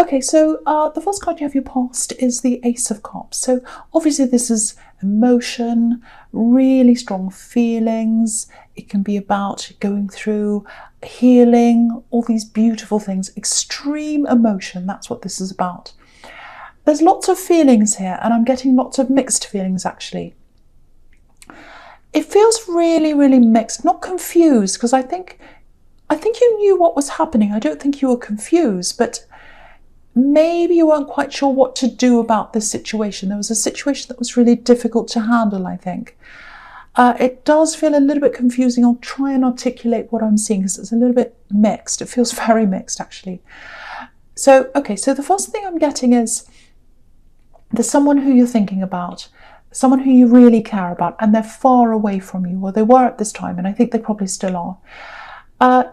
Okay, so the first card you have your past is the Ace of Cups. So obviously this is emotion, really strong feelings. It can be about going through healing, all these beautiful things, extreme emotion. That's what this is about. There's lots of feelings here, and I'm getting lots of mixed feelings actually. It feels really, really mixed, not confused, because I think you knew what was happening. I don't think you were confused, but maybe you weren't quite sure what to do about this situation. There was a situation that was really difficult to handle, I think. It does feel a little bit confusing. I'll try and articulate what I'm seeing because it's a little bit mixed. It feels very mixed, actually. So, okay, so the first thing I'm getting is there's someone who you're thinking about, someone who you really care about, and they're far away from you, or they were at this time, and I think they probably still are.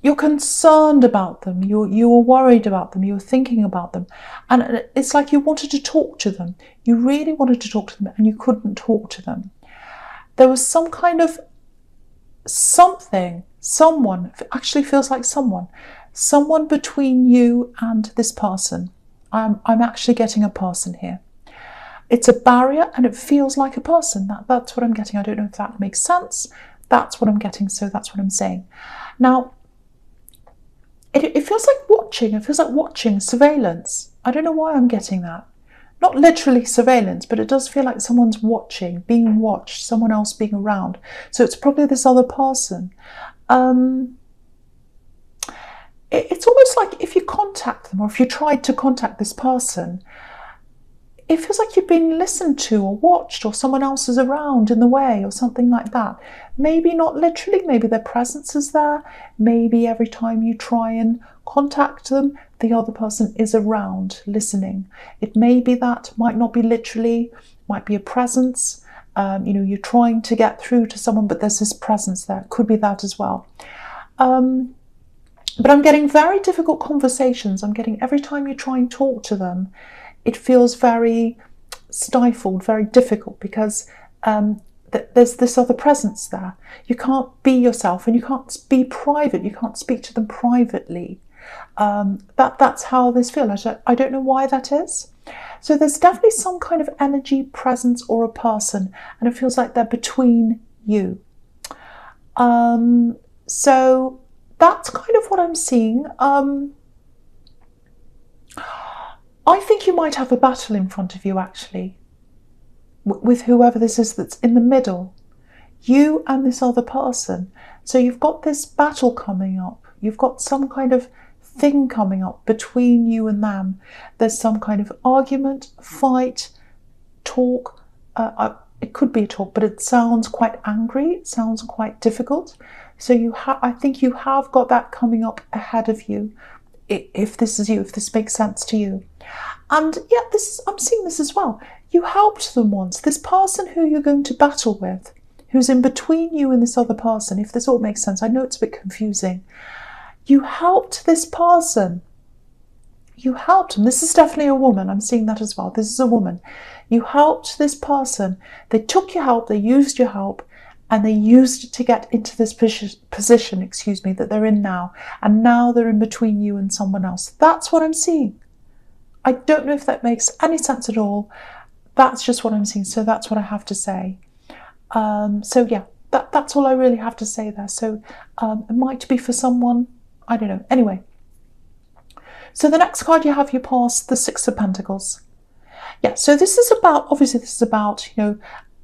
You're concerned about them, you were worried about them, you were thinking about them, and it's like you wanted to talk to them. You really wanted to talk to them, and you couldn't talk to them. There was some kind of something, someone, actually feels like someone between you and this person. I'm actually getting a person here. It's a barrier, and it feels like a person. That's what I'm getting. I don't know if that makes sense. That's what I'm getting, so that's what I'm saying. Now, it feels like watching. It feels like watching, surveillance. I don't know why I'm getting that. Not literally surveillance, but it does feel like someone's watching, being watched, someone else being around. So it's probably this other person. It's almost like if you contact them, or if you tried to contact this person, it feels like you've been listened to or watched, or someone else is around in the way, or something like that. Maybe not literally, maybe their presence is there. Maybe every time you try and contact them, the other person is around listening. It may be that, might not be literally, might be a presence. You're trying to get through to someone, but there's this presence there. It could be that as well. But I'm getting very difficult conversations. I'm getting every time you try and talk to them, it feels very stifled, very difficult, because there's this other presence there. You can't be yourself, and you can't be private. You can't speak to them privately. That's how this feels. I don't know why that is. So there's definitely some kind of energy, presence, or a person, and it feels like they're between you. So that's kind of what I'm seeing. I think you might have a battle in front of you, actually, with whoever this is that's in the middle, you and this other person. So you've got this battle coming up. You've got some kind of thing coming up between you and them. There's some kind of argument, fight, talk. It could be a talk, but it sounds quite angry. It sounds quite difficult. So I think you have got that coming up ahead of you. If this is you, if this makes sense to you. And yeah, I'm seeing this as well. You helped them once. This person who you're going to battle with, who's in between you and this other person, if this all makes sense. I know it's a bit confusing. You helped this person. You helped them. This is definitely a woman. I'm seeing that as well. This is a woman. You helped this person. They took your help. They used your help. And they used it to get into this position, that they're in now. And now they're in between you and someone else. That's what I'm seeing. I don't know if that makes any sense at all. That's just what I'm seeing. So that's what I have to say. So yeah, that's all I really have to say there. So it might be for someone. I don't know. Anyway. So the next card you have, you pass the Six of Pentacles. Yeah, so this is about,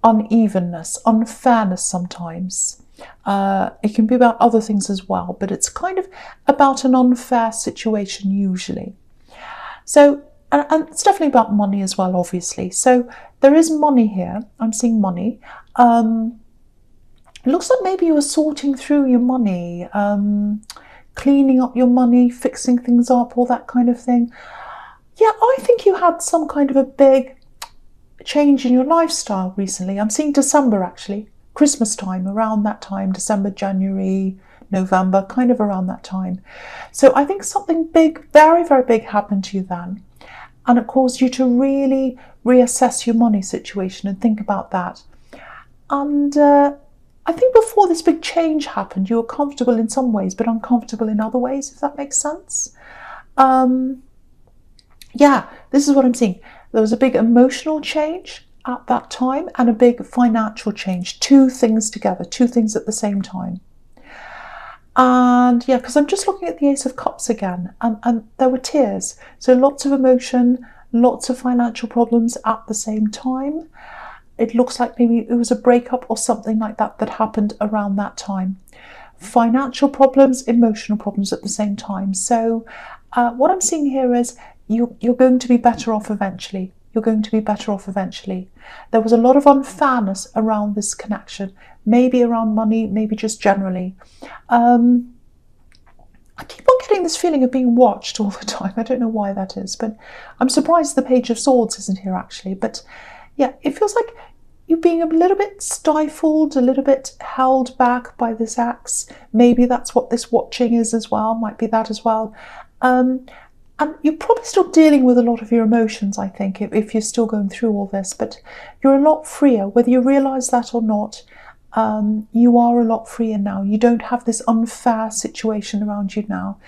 unevenness, unfairness sometimes. It can be about other things as well, but it's kind of about an unfair situation usually. So, and it's definitely about money as well, obviously. So there is money here. I'm seeing money. It looks like maybe you were sorting through your money, cleaning up your money, fixing things up, all that kind of thing. Yeah, I think you had some kind of a big change in your lifestyle recently. I'm seeing December, actually, Christmas time, around that time, December, January, November, kind of around that time. So I think something big, very, very big happened to you then. And it caused you to really reassess your money situation and think about that. And I think before this big change happened, you were comfortable in some ways, but uncomfortable in other ways, if that makes sense. Yeah, this is what I'm seeing. There was a big emotional change at that time and a big financial change. Two things together, two things at the same time. And yeah, because I'm just looking at the Ace of Cups again, and there were tears. So lots of emotion, lots of financial problems at the same time. It looks like maybe it was a breakup or something like that that happened around that time. Financial problems, emotional problems at the same time. So what I'm seeing here is you're going to be better off eventually. You're going to be better off eventually. There was a lot of unfairness around this connection, maybe around money, maybe just generally. I keep on getting this feeling of being watched all the time. I don't know why that is, but I'm surprised the Page of Swords isn't here actually. But yeah, it feels like you're being a little bit stifled, a little bit held back by this axe. Maybe that's what this watching is as well, might be that as well. And you're probably still dealing with a lot of your emotions, I think, if you're still going through all this, but you're a lot freer, whether you realise that or not. You are a lot freer now. You don't have this unfair situation around you now.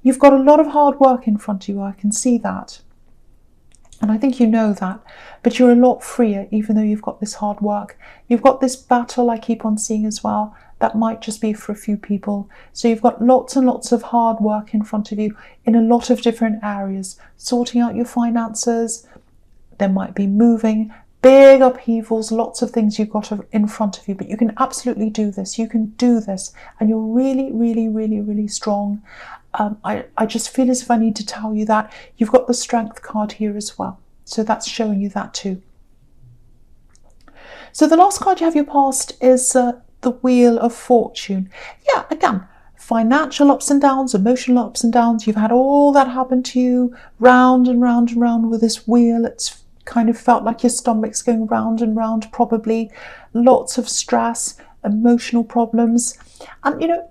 You've got a lot of hard work in front of you, I can see that. And I think you know that, but you're a lot freer even though you've got this hard work. You've got this battle I keep on seeing as well. That might just be for a few people. So you've got lots and lots of hard work in front of you in a lot of different areas. Sorting out your finances, there might be moving, big upheavals, lots of things you've got in front of you, but you can absolutely do this. You can do this, and you're really, really, really, really strong. I just feel as if I need to tell you that. You've got the Strength card here as well, so that's showing you that too. So the last card you have your past is the Wheel of Fortune. Yeah, again, financial ups and downs, emotional ups and downs. You've had all that happen to you, round and round and round with this wheel. It's kind of felt like your stomach's going round and round, probably. Lots of stress, emotional problems. And you know,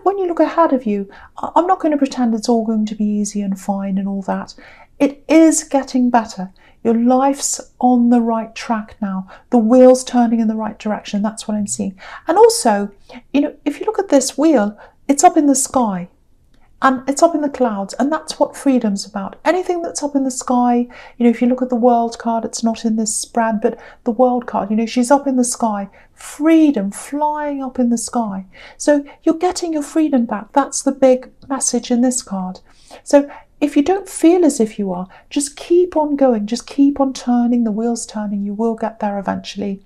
when you look ahead of you, I'm not going to pretend it's all going to be easy and fine and all that. It is getting better. Your life's on the right track now. The wheel's turning in the right direction. That's what I'm seeing. And also, you know, if you look at this wheel, it's up in the sky. And it's up in the clouds, and that's what freedom's about. Anything that's up in the sky, you know, if you look at the World card, it's not in this spread, but the World card, you know, she's up in the sky. Freedom, flying up in the sky. So you're getting your freedom back. That's the big message in this card. So if you don't feel as if you are, just keep on going. Just keep on turning. The wheel's turning. You will get there eventually.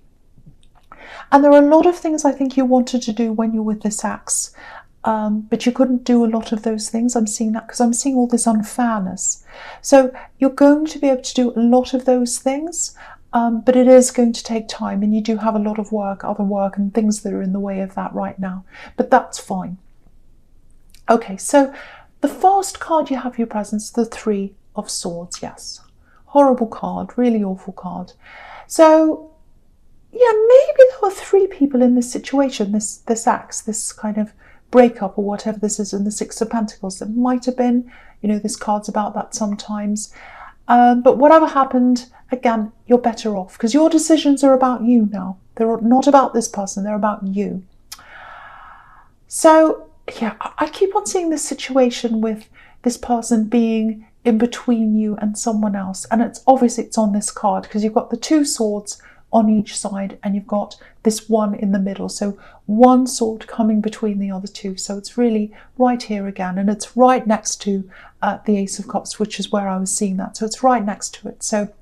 And there are a lot of things I think you wanted to do when you're with this axe. But you couldn't do a lot of those things. I'm seeing that because I'm seeing all this unfairness. So you're going to be able to do a lot of those things, but it is going to take time, and you do have a lot of work, other work and things that are in the way of that right now. But that's fine. Okay, so the first card you have your presence, the Three of Swords. Yes, horrible card, really awful card. So yeah, maybe there were three people in this situation, this axe, this kind of breakup or whatever this is in the Six of Pentacles. That might have been, you know, this card's about that sometimes. But whatever happened, again, you're better off because your decisions are about you now. They're not about this person, they're about you. So yeah, I keep on seeing this situation with this person being in between you and someone else. And it's obviously it's on this card because you've got the two swords on each side and you've got this one in the middle. So one sword coming between the other two. So it's really right here again, and it's right next to the Ace of Cups, which is where I was seeing that. So it's right next to it. So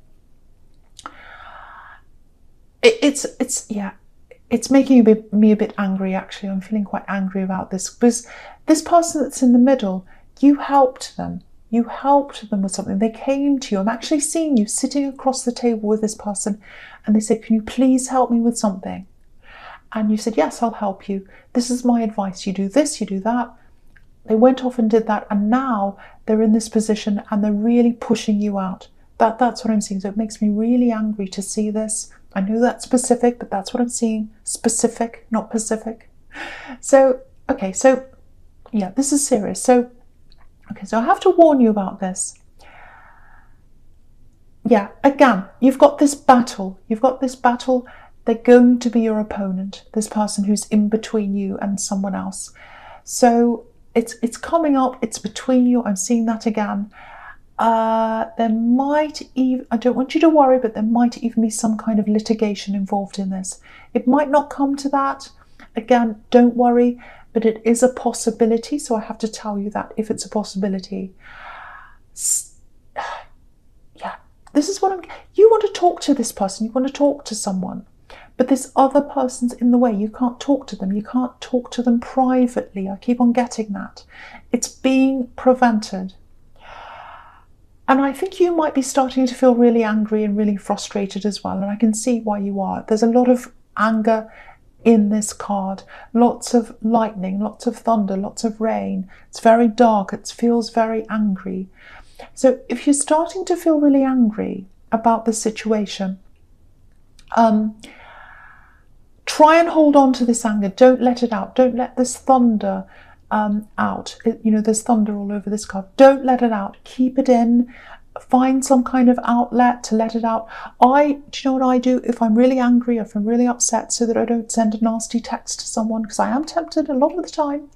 it's making me a bit angry actually. I'm feeling quite angry about this because this person that's in the middle, you helped them. You helped them with something. They came to you. I'm actually seeing you sitting across the table with this person and they said, can you please help me with something? And you said, yes, I'll help you. This is my advice. You do this, you do that. They went off and did that, and now they're in this position and they're really pushing you out. That's what I'm seeing. So it makes me really angry to see this. I know that's specific, but that's what I'm seeing. Specific, not Pacific. So, okay, so yeah, this is serious. So, okay, so I have to warn you about this. Yeah, again, you've got this battle. You've got this battle. They're going to be your opponent, this person who's in between you and someone else. So it's coming up. It's between you. I'm seeing that again. There might even, I don't want you to worry, but there might even be some kind of litigation involved in this. It might not come to that. Again, don't worry, but it is a possibility. So I have to tell you that if it's a possibility. Yeah, this is what you want to talk to this person, you want to talk to someone, but this other person's in the way. You can't talk to them. You can't talk to them privately. I keep on getting that. It's being prevented. And I think you might be starting to feel really angry and really frustrated as well. And I can see why you are. There's a lot of anger in this card. Lots of lightning, lots of thunder, lots of rain. It's very dark. It feels very angry. So if you're starting to feel really angry about the situation, try and hold on to this anger. Don't let it out. Don't let this thunder out. There's thunder all over this card. Don't let it out. Keep it in. Find some kind of outlet to let it out. Do you know what I do if I'm really angry, if I'm really upset, so that I don't send a nasty text to someone, because I am tempted a lot of the time.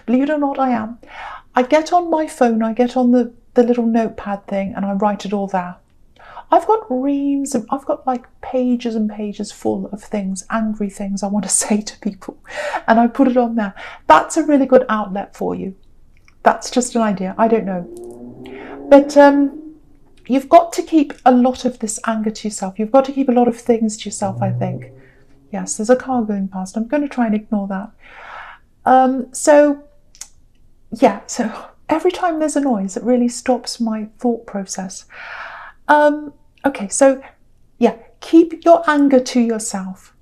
Believe it or not, I am. I get on my phone, I get on the little notepad thing, and I write it all there. I've got reams, I've got like pages and pages full of things, angry things I want to say to people, and I put it on there. That's a really good outlet for you. That's just an idea, I don't know. But you've got to keep a lot of this anger to yourself. You've got to keep a lot of things to yourself, I think. Yes, there's a car going past. I'm going to try and ignore that. So every time there's a noise, it really stops my thought process. Okay, so yeah, keep your anger to yourself.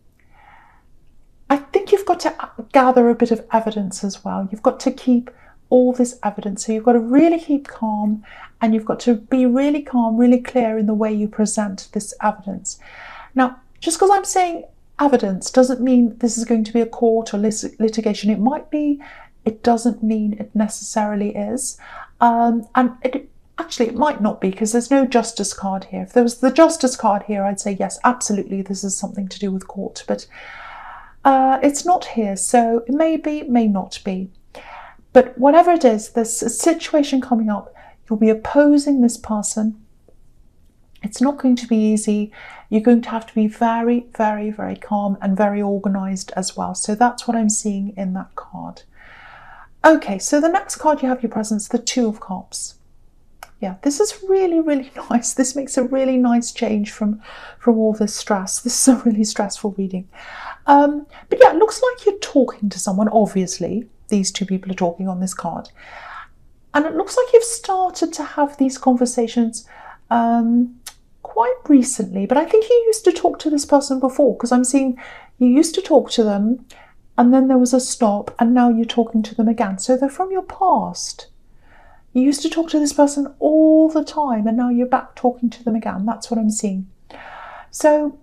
I think you've got to gather a bit of evidence as well. You've got to keep all this evidence. So you've got to really keep calm, and you've got to be really calm, really clear in the way you present this evidence. Now, just because I'm saying evidence doesn't mean this is going to be a court or litigation. It might be, it doesn't mean it necessarily is. Actually, it might not be, because there's no justice card here. If there was the justice card here, I'd say, yes, absolutely, this is something to do with court. But it's not here, so it may be, it may not be. But whatever it is, there's a situation coming up. You'll be opposing this person. It's not going to be easy. You're going to have to be very, very, very calm and very organised as well. So that's what I'm seeing in that card. Okay, so the next card you have your presence, the Two of Cups. Yeah, this is really, really nice. This makes a really nice change from all this stress. This is a really stressful reading. But yeah, it looks like you're talking to someone, obviously. These two people are talking on this card. And it looks like you've started to have these conversations quite recently. But I think you used to talk to this person before, because I'm seeing you used to talk to them, and then there was a stop, and now you're talking to them again. So they're from your past. You used to talk to this person all the time, and now you're back talking to them again. That's what I'm seeing. So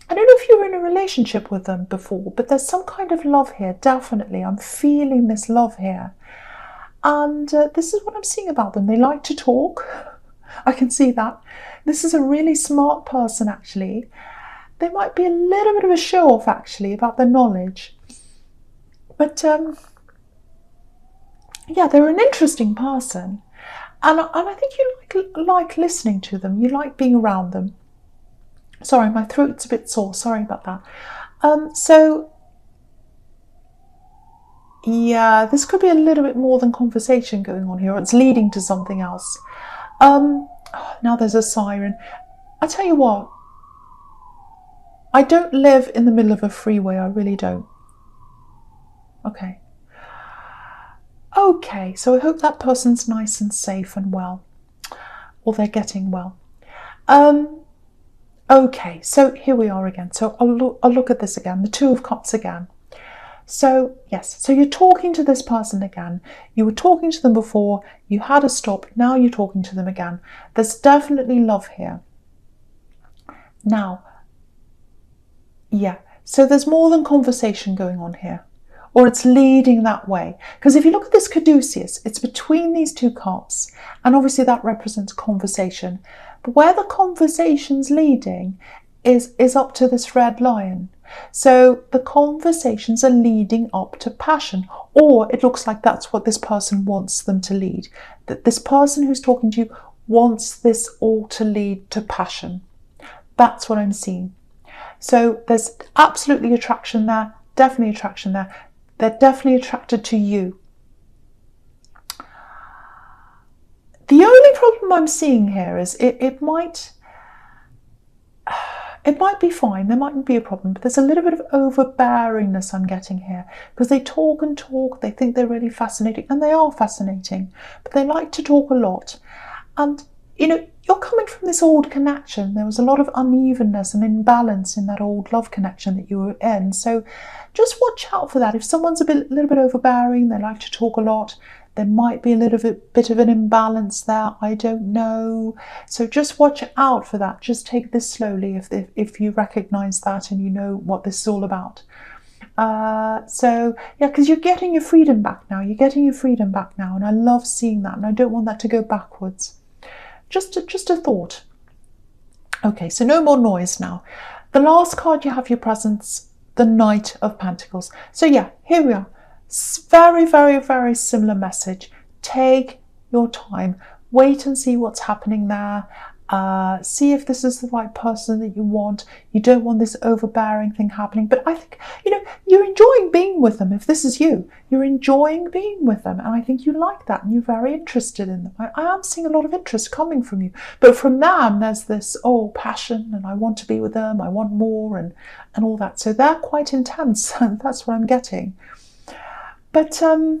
I don't know if you were in a relationship with them before, but there's some kind of love here, definitely. I'm feeling this love here. And this is what I'm seeing about them. They like to talk. I can see that. This is a really smart person, actually. They might be a little bit of a show-off, actually, about their knowledge. But yeah, they're an interesting person. And I think you like listening to them. You like being around them. Sorry, my throat's a bit sore. Sorry about that. So, yeah, this could be a little bit more than conversation going on here. Or it's leading to something else. Now there's a siren. I tell you what. I don't live in the middle of a freeway. I really don't. Okay. Okay, so I hope that person's nice and safe and well. Or they're getting well. Okay, so here we are again. So I'll look at this again, the Two of Cups again. So, yes, so you're talking to this person again. You were talking to them before, you had a stop, now you're talking to them again. There's definitely love here. Now, yeah, so there's more than conversation going on here. Or it's leading that way. Because if you look at this caduceus, it's between these two cups. And obviously that represents conversation. But where the conversation's leading is up to this red lion. So the conversations are leading up to passion, or it looks like that's what this person wants them to lead. That this person who's talking to you wants this all to lead to passion. That's what I'm seeing. So there's absolutely attraction there, definitely attraction there. They're definitely attracted to you. The only problem I'm seeing here is it might be fine, there mightn't be a problem, but there's a little bit of overbearingness I'm getting here, because they talk and talk, they think they're really fascinating, and they are fascinating, but they like to talk a lot. And you know, you're coming from this old connection. There was a lot of unevenness and imbalance in that old love connection that you were in. So just watch out for that. If someone's a little bit overbearing, they like to talk a lot, there might be a little bit of an imbalance there. I don't know. So just watch out for that. Just take this slowly if you recognize that and you know what this is all about. So yeah, because you're getting your freedom back now. You're getting your freedom back now, and I love seeing that, and I don't want that to go backwards. Just a thought. Okay, so no more noise now. The last card you have your presence, the Knight of Pentacles. So yeah, here we are. Very, very, very similar message. Take your time. Wait and see what's happening there. See if this is the right person that you want. You don't want this overbearing thing happening. But I think, you know, you're enjoying being with them. If this is you, you're enjoying being with them. And I think you like that, and you're very interested in them. I am seeing a lot of interest coming from you. But from them, there's this, passion, and I want to be with them. I want more, and all that. So they're quite intense. And that's what I'm getting. But, yeah,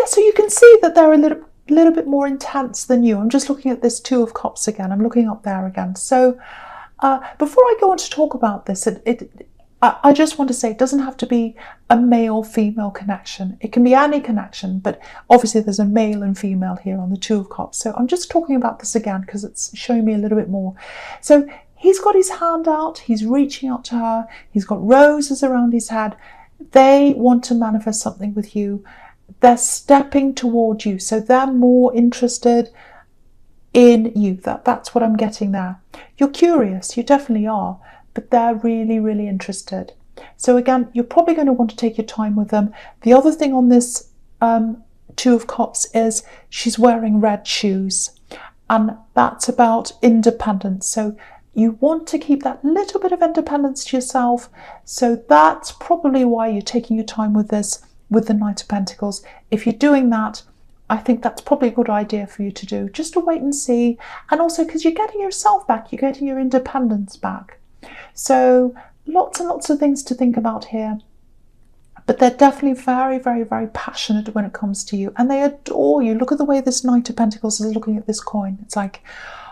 so you can see that they're a little bit more intense than you. I'm just looking at this Two of Cups again. I'm looking up there again. So before I go on to talk about this, I just want to say it doesn't have to be a male-female connection. It can be any connection, but obviously there's a male and female here on the Two of Cups. So I'm just talking about this again because it's showing me a little bit more. So he's got his hand out. He's reaching out to her. He's got roses around his head. They want to manifest something with you. They're stepping toward you, so they're more interested in you. That's what I'm getting there. You're curious, you definitely are, but they're really, really interested. So again, you're probably going to want to take your time with them. The other thing on this Two of Cups is she's wearing red shoes, and that's about independence. So you want to keep that little bit of independence to yourself. So that's probably why you're taking your time with this, with the Knight of Pentacles. If you're doing that, I think that's probably a good idea for you to do, just to wait and see. And also because you're getting yourself back, you're getting your independence back. So lots and lots of things to think about here. But they're definitely very, very, very passionate when it comes to you. And they adore you. Look at the way this Knight of Pentacles is looking at this coin. It's like,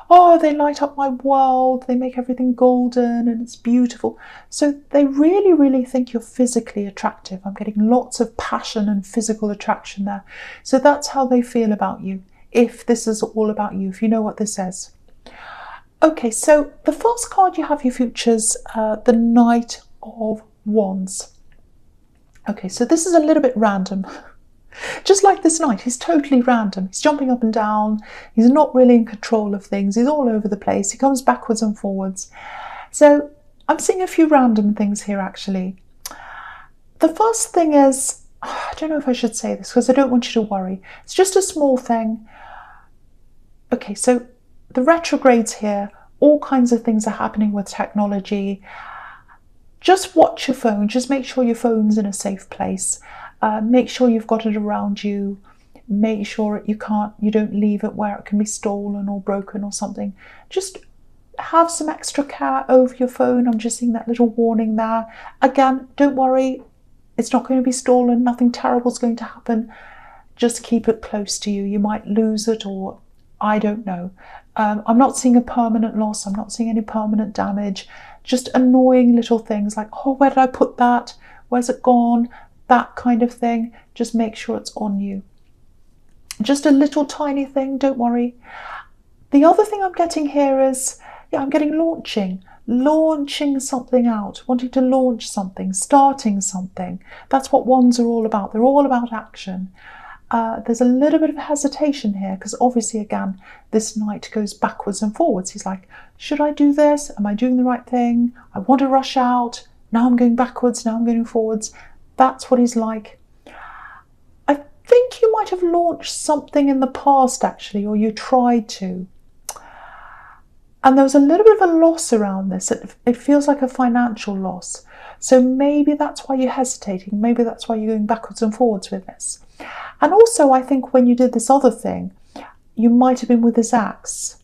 oh, they light up my world, they make everything golden and it's beautiful. So they really, really think you're physically attractive. I'm getting lots of passion and physical attraction there. So that's how they feel about you, if this is all about you, if you know what this is. Okay, so the first card you have your futures, the Knight of Wands. Okay, so this is a little bit random. Just like this Knight, he's totally random. He's jumping up and down. He's not really in control of things. He's all over the place. He comes backwards and forwards. So I'm seeing a few random things here, actually. The first thing is, I don't know if I should say this because I don't want you to worry. It's just a small thing. Okay, so the retrogrades here, all kinds of things are happening with technology. Just watch your phone. Just make sure your phone's in a safe place. Make sure you've got it around you. Make sure you don't leave it where it can be stolen or broken or something. Just have some extra care over your phone. I'm just seeing that little warning there. Again, don't worry. It's not going to be stolen. Nothing terrible is going to happen. Just keep it close to you. You might lose it, or I don't know. I'm not seeing a permanent loss. I'm not seeing any permanent damage. Just annoying little things like, oh, where did I put that? Where's it gone? That kind of thing. Just make sure it's on you. Just a little tiny thing, don't worry. The other thing I'm getting here is, yeah, I'm getting launching something out, wanting to launch something, starting something. That's what wands are all about. They're all about action. There's a little bit of hesitation here because obviously, again, this Knight goes backwards and forwards. He's like, should I do this? Am I doing the right thing? I want to rush out. Now I'm going backwards. Now I'm going forwards. That's what he's like. I think you might have launched something in the past, actually, or you tried to. And there was a little bit of a loss around this. It feels like a financial loss. So maybe that's why you're hesitating. Maybe that's why you're going backwards and forwards with this. And also, I think when you did this other thing, you might have been with this axe.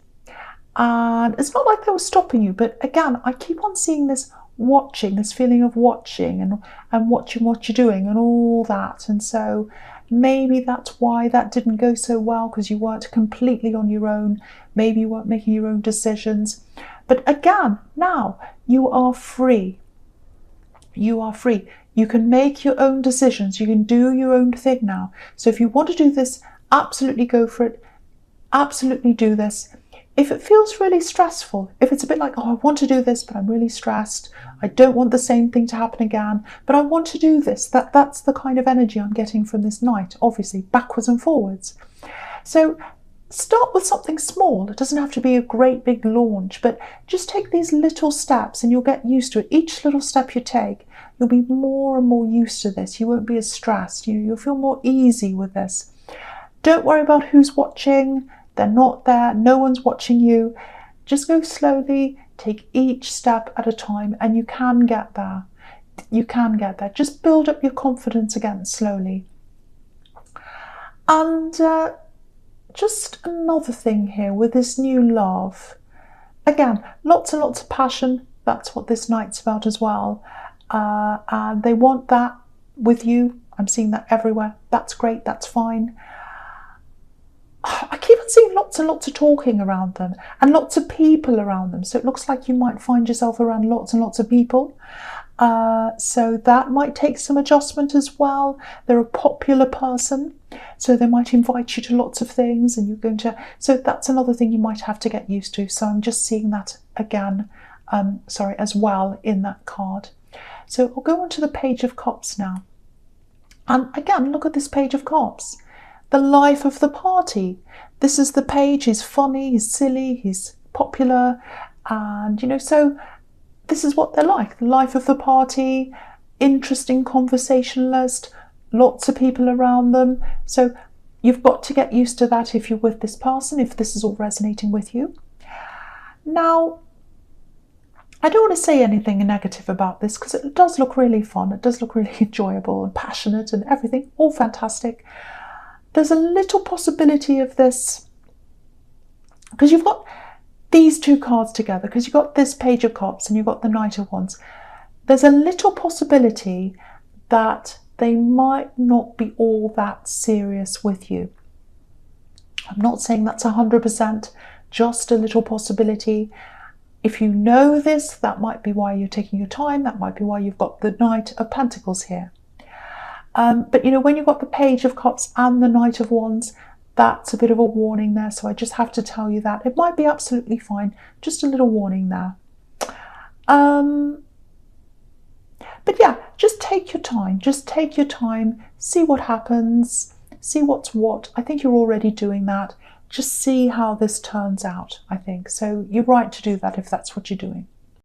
And it's not like they were stopping you, but again, I keep on seeing this watching, this feeling of watching and watching what you're doing and all that. And so maybe that's why that didn't go so well, because you weren't completely on your own. Maybe you weren't making your own decisions. But again, now you are free. You are free. You can make your own decisions. You can do your own thing now. So if you want to do this, absolutely go for it. Absolutely do this. If it feels really stressful, if it's a bit like, oh, I want to do this, but I'm really stressed. I don't want the same thing to happen again, but I want to do this. That's the kind of energy I'm getting from this Knight, obviously, backwards and forwards. So start with something small. It doesn't have to be a great big launch, but just take these little steps and you'll get used to it. Each little step you take, you'll be more and more used to this. You won't be as stressed. You'll feel more easy with this. Don't worry about who's watching. They're not there. No one's watching you. Just go slowly. Take each step at a time and you can get there. You can get there. Just build up your confidence again slowly. And just another thing here with this new love. Again, lots and lots of passion. That's what this Knight's about as well. And they want that with you. I'm seeing that everywhere. That's great. That's fine. I keep on seeing lots and lots of talking around them and lots of people around them. So it looks like you might find yourself around lots and lots of people. So that might take some adjustment as well. They're a popular person, so they might invite you to lots of things and you're going to... So that's another thing you might have to get used to. So I'm just seeing that again, as well in that card. So I'll go on to the Page of Cups now. And again, look at this Page of Cups. The life of the party. This is the page. He's funny, he's silly, he's popular. And, so this is what they're like. The life of the party, interesting conversationalist, lots of people around them. So you've got to get used to that if you're with this person, if this is all resonating with you. Now, I don't want to say anything negative about this because it does look really fun. It does look really enjoyable and passionate and everything, all fantastic. There's a little possibility of this, because you've got these two cards together, because you've got this Page of Cups and you've got the Knight of Wands. There's a little possibility that they might not be all that serious with you. I'm not saying that's 100%, just a little possibility. If you know this, that might be why you're taking your time. That might be why you've got the Knight of Pentacles here. But when you've got the Page of Cups and the Knight of Wands, that's a bit of a warning there. So I just have to tell you that. It might be absolutely fine. Just a little warning there. But yeah, just take your time. Just take your time. See what happens. See what's what. I think you're already doing that. Just see how this turns out, I think. So you're right to do that if that's what you're doing.